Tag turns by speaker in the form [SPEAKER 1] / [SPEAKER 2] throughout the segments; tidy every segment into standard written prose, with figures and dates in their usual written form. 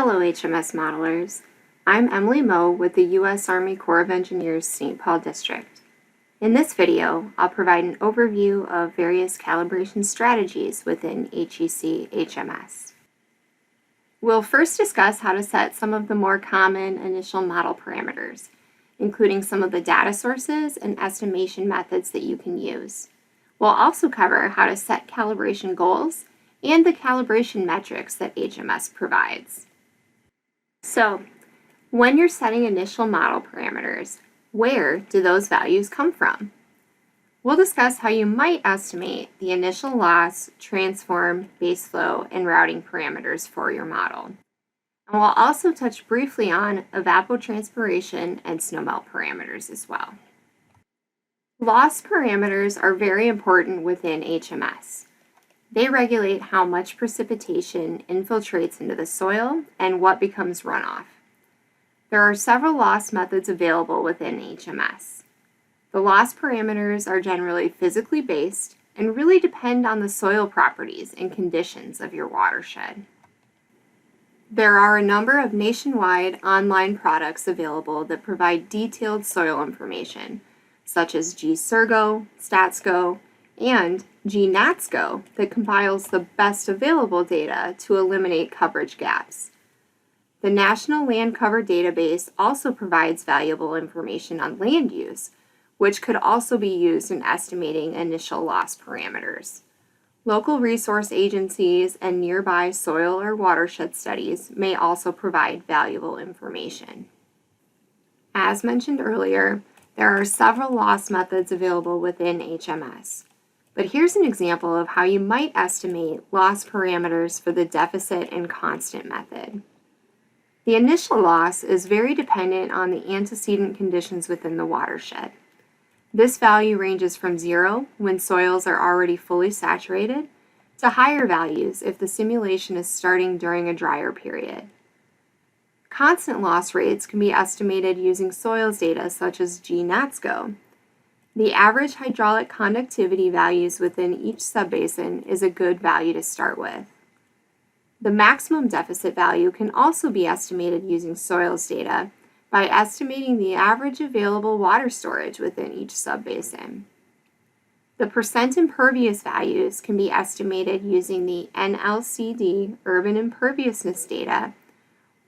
[SPEAKER 1] Hello HMS modelers. I'm Emily Moe with the U.S. Army Corps of Engineers St. Paul District. In this video, I'll provide an overview of various calibration strategies within HEC-HMS. We'll first discuss how to set some of the more common initial model parameters, including some of the data sources and estimation methods that you can use. We'll also cover how to set calibration goals and the calibration metrics that HMS provides. So, when you're setting initial model parameters, where do those values come from? We'll discuss how you might estimate the initial loss, transform, base flow, and routing parameters for your model. And we'll also touch briefly on evapotranspiration and snowmelt parameters as well. Loss parameters are very important within HMS. They regulate how much precipitation infiltrates into the soil and what becomes runoff. There are several loss methods available within HMS. The loss parameters are generally physically based and really depend on the soil properties and conditions of your watershed. There are a number of nationwide online products available that provide detailed soil information, such as GSurgo, StatsGo, and GNatsGo that compiles the best available data to eliminate coverage gaps. The National Land Cover Database also provides valuable information on land use, which could also be used in estimating initial loss parameters. Local resource agencies and nearby soil or watershed studies may also provide valuable information. As mentioned earlier, there are several loss methods available within HMS. But here's an example of how you might estimate loss parameters for the deficit and constant method. The initial loss is very dependent on the antecedent conditions within the watershed. This value ranges from 0 when soils are already fully saturated to higher values if the simulation is starting during a drier period. Constant loss rates can be estimated using soils data such as GNatsGo. The average hydraulic conductivity values within each subbasin is a good value to start with. The maximum deficit value can also be estimated using soils data by estimating the average available water storage within each subbasin. The percent impervious values can be estimated using the NLCD urban imperviousness data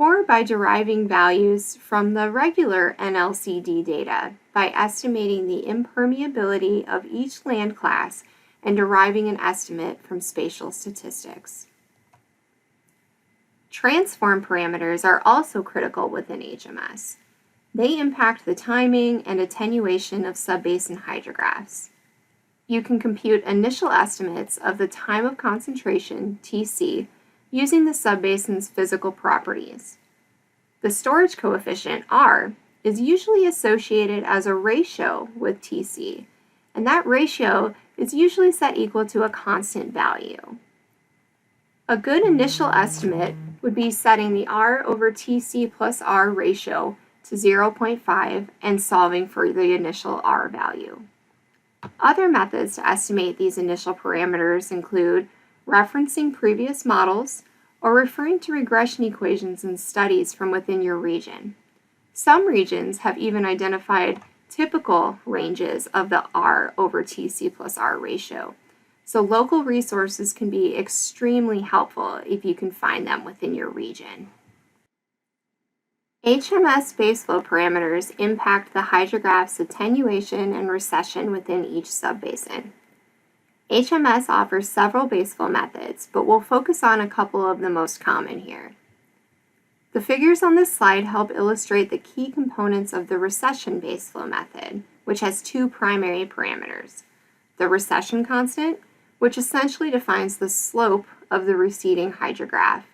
[SPEAKER 1] or by deriving values from the regular NLCD data by estimating the impermeability of each land class and deriving an estimate from spatial statistics. Transform parameters are also critical within HMS. They impact the timing and attenuation of subbasin hydrographs. You can compute initial estimates of the time of concentration, TC, using the subbasin's physical properties. The storage coefficient, R, is usually associated as a ratio with TC, and that ratio is usually set equal to a constant value. A good initial estimate would be setting the R over TC plus R ratio to 0.5 and solving for the initial R value. Other methods to estimate these initial parameters include referencing previous models or referring to regression equations and studies from within your region. Some regions have even identified typical ranges of the R over TC plus R ratio, so local resources can be extremely helpful if you can find them within your region. HMS baseflow parameters impact the hydrograph's attenuation and recession within each subbasin. HMS offers several baseflow methods, but we'll focus on a couple of the most common here. The figures on this slide help illustrate the key components of the recession baseflow method, which has two primary parameters: the recession constant, which essentially defines the slope of the receding hydrograph.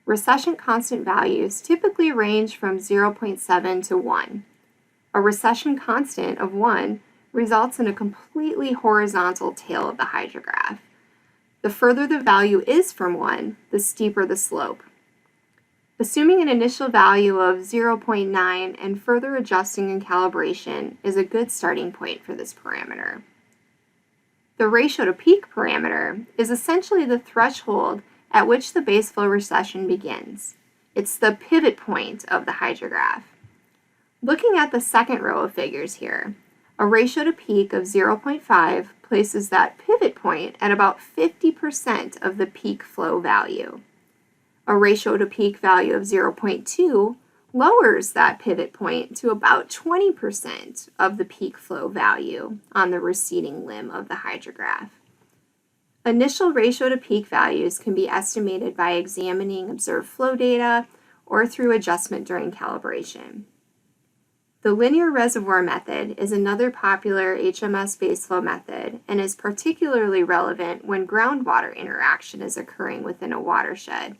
[SPEAKER 1] Recession constant values typically range from 0.7 to 1. A recession constant of 1 results in a completely horizontal tail of the hydrograph. The further the value is from 1, the steeper the slope. Assuming an initial value of 0.9 and further adjusting in calibration is a good starting point for this parameter. The ratio to peak parameter is essentially the threshold at which the baseflow recession begins. It's the pivot point of the hydrograph. Looking at the second row of figures here, a ratio to peak of 0.5 places that pivot point at about 50% of the peak flow value. A ratio to peak value of 0.2 lowers that pivot point to about 20% of the peak flow value on the receding limb of the hydrograph. Initial ratio to peak values can be estimated by examining observed flow data or through adjustment during calibration. The linear reservoir method is another popular HMS baseflow method and is particularly relevant when groundwater interaction is occurring within a watershed,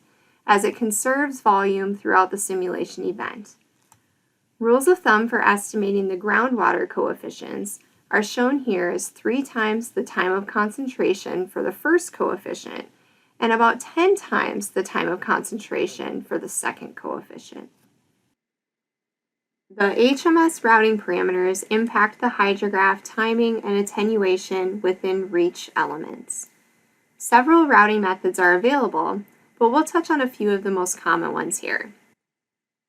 [SPEAKER 1] as it conserves volume throughout the simulation event. Rules of thumb for estimating the groundwater coefficients are shown here as 3 times the time of concentration for the first coefficient and about 10 times the time of concentration for the second coefficient. The HMS routing parameters impact the hydrograph timing and attenuation within reach elements. Several routing methods are available, but we'll touch on a few of the most common ones here.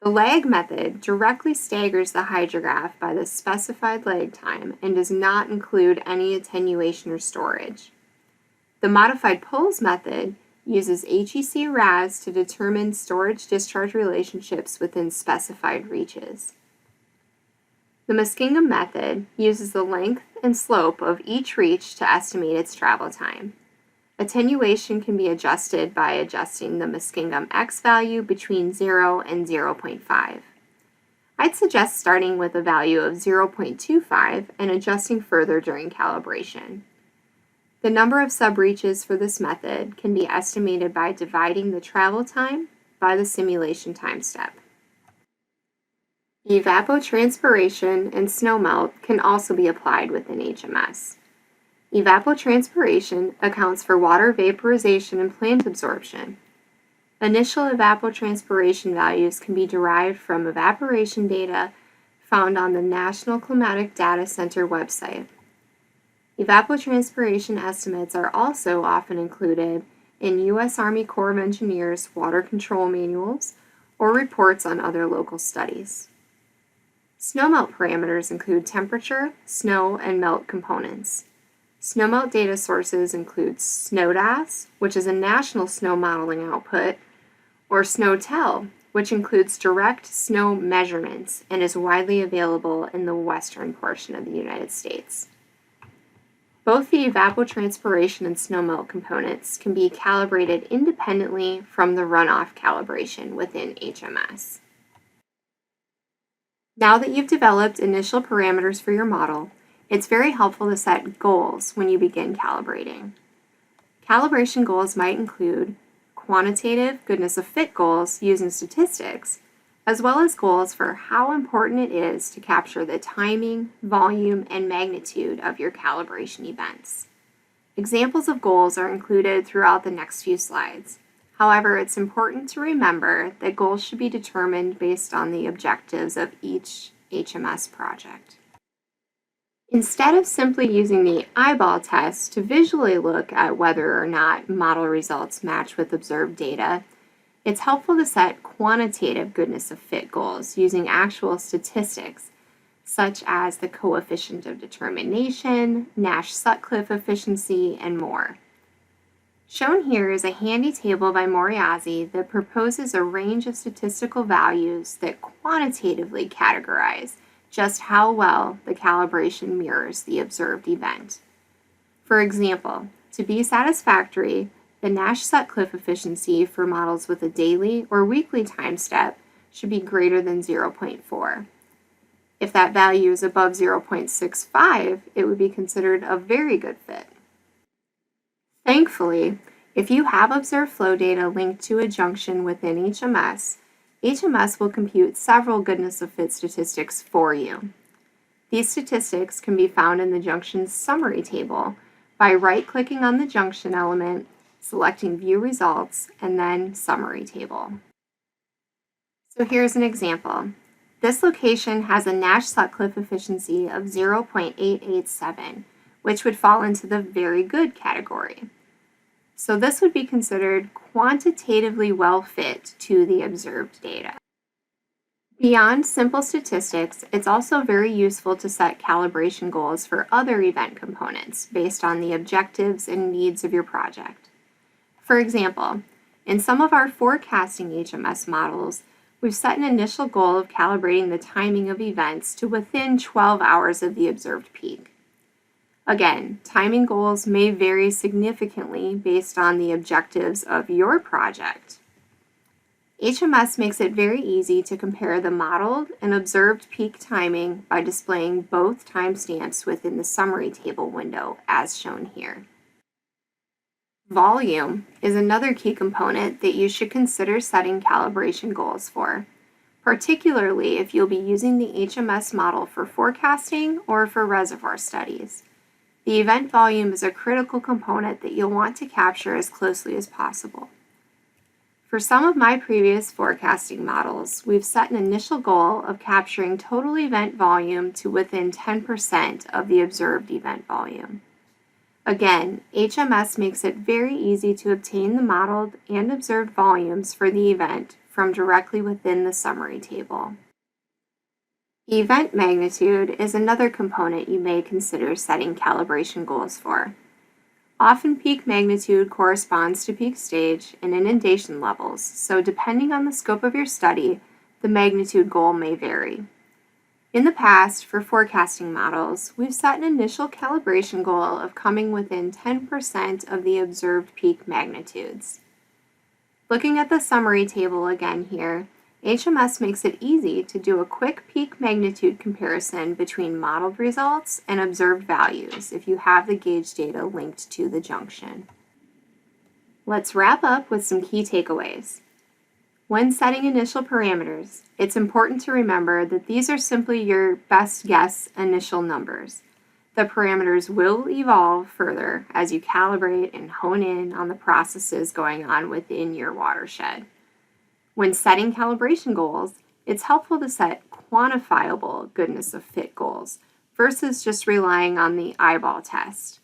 [SPEAKER 1] The lag method directly staggers the hydrograph by the specified lag time and does not include any attenuation or storage. The modified poles method uses HEC-RAS to determine storage-discharge relationships within specified reaches. The Muskingum method uses the length and slope of each reach to estimate its travel time. Attenuation can be adjusted by adjusting the Muskingum X value between 0 and 0.5. I'd suggest starting with a value of 0.25 and adjusting further during calibration. The number of subreaches for this method can be estimated by dividing the travel time by the simulation time step. Evapotranspiration and snowmelt can also be applied within HMS. Evapotranspiration accounts for water vaporization and plant absorption. Initial evapotranspiration values can be derived from evaporation data found on the National Climatic Data Center website. Evapotranspiration estimates are also often included in U.S. Army Corps of Engineers water control manuals or reports on other local studies. Snowmelt parameters include temperature, snow, and melt components. Snowmelt data sources include SNODAS, which is a national snow modeling output, or SNOTEL, which includes direct snow measurements and is widely available in the western portion of the United States. Both the evapotranspiration and snowmelt components can be calibrated independently from the runoff calibration within HMS. Now that you've developed initial parameters for your model, it's very helpful to set goals when you begin calibrating. Calibration goals might include quantitative goodness of fit goals using statistics, as well as goals for how important it is to capture the timing, volume, and magnitude of your calibration events. Examples of goals are included throughout the next few slides. However, it's important to remember that goals should be determined based on the objectives of each HMS project. Instead of simply using the eyeball test to visually look at whether or not model results match with observed data, it's helpful to set quantitative goodness of fit goals using actual statistics, such as the coefficient of determination, Nash-Sutcliffe efficiency, and more. Shown here is a handy table by Moriarty that proposes a range of statistical values that quantitatively categorize just how well the calibration mirrors the observed event. For example, to be satisfactory, the Nash-Sutcliffe efficiency for models with a daily or weekly time step should be greater than 0.4. If that value is above 0.65, it would be considered a very good fit. Thankfully, if you have observed flow data linked to a junction within HMS, HMS will compute several goodness of fit statistics for you. These statistics can be found in the junction's summary table by right-clicking on the junction element, selecting View Results, and then Summary Table. So here's an example. This location has a Nash-Sutcliffe efficiency of 0.887, which would fall into the very good category. So this would be considered quantitatively well fit to the observed data. Beyond simple statistics, it's also very useful to set calibration goals for other event components based on the objectives and needs of your project. For example, in some of our forecasting HMS models, we've set an initial goal of calibrating the timing of events to within 12 hours of the observed peak. Again, timing goals may vary significantly based on the objectives of your project. HMS makes it very easy to compare the modeled and observed peak timing by displaying both timestamps within the summary table window as shown here. Volume is another key component that you should consider setting calibration goals for, particularly if you'll be using the HMS model for forecasting or for reservoir studies. The event volume is a critical component that you'll want to capture as closely as possible. For some of my previous forecasting models, we've set an initial goal of capturing total event volume to within 10% of the observed event volume. Again, HMS makes it very easy to obtain the modeled and observed volumes for the event from directly within the summary table. Event magnitude is another component you may consider setting calibration goals for. Often peak magnitude corresponds to peak stage and inundation levels, so depending on the scope of your study, the magnitude goal may vary. In the past, for forecasting models, we've set an initial calibration goal of coming within 10% of the observed peak magnitudes. Looking at the summary table again here, HMS makes it easy to do a quick peak magnitude comparison between modeled results and observed values if you have the gauge data linked to the junction. Let's wrap up with some key takeaways. When setting initial parameters, it's important to remember that these are simply your best guess initial numbers. The parameters will evolve further as you calibrate and hone in on the processes going on within your watershed. When setting calibration goals, it's helpful to set quantifiable goodness of fit goals versus just relying on the eyeball test.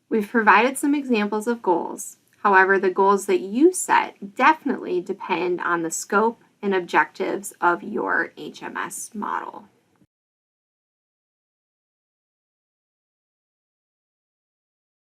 [SPEAKER 1] We've provided some examples of goals. However, the goals that you set definitely depend on the scope and objectives of your HMS model.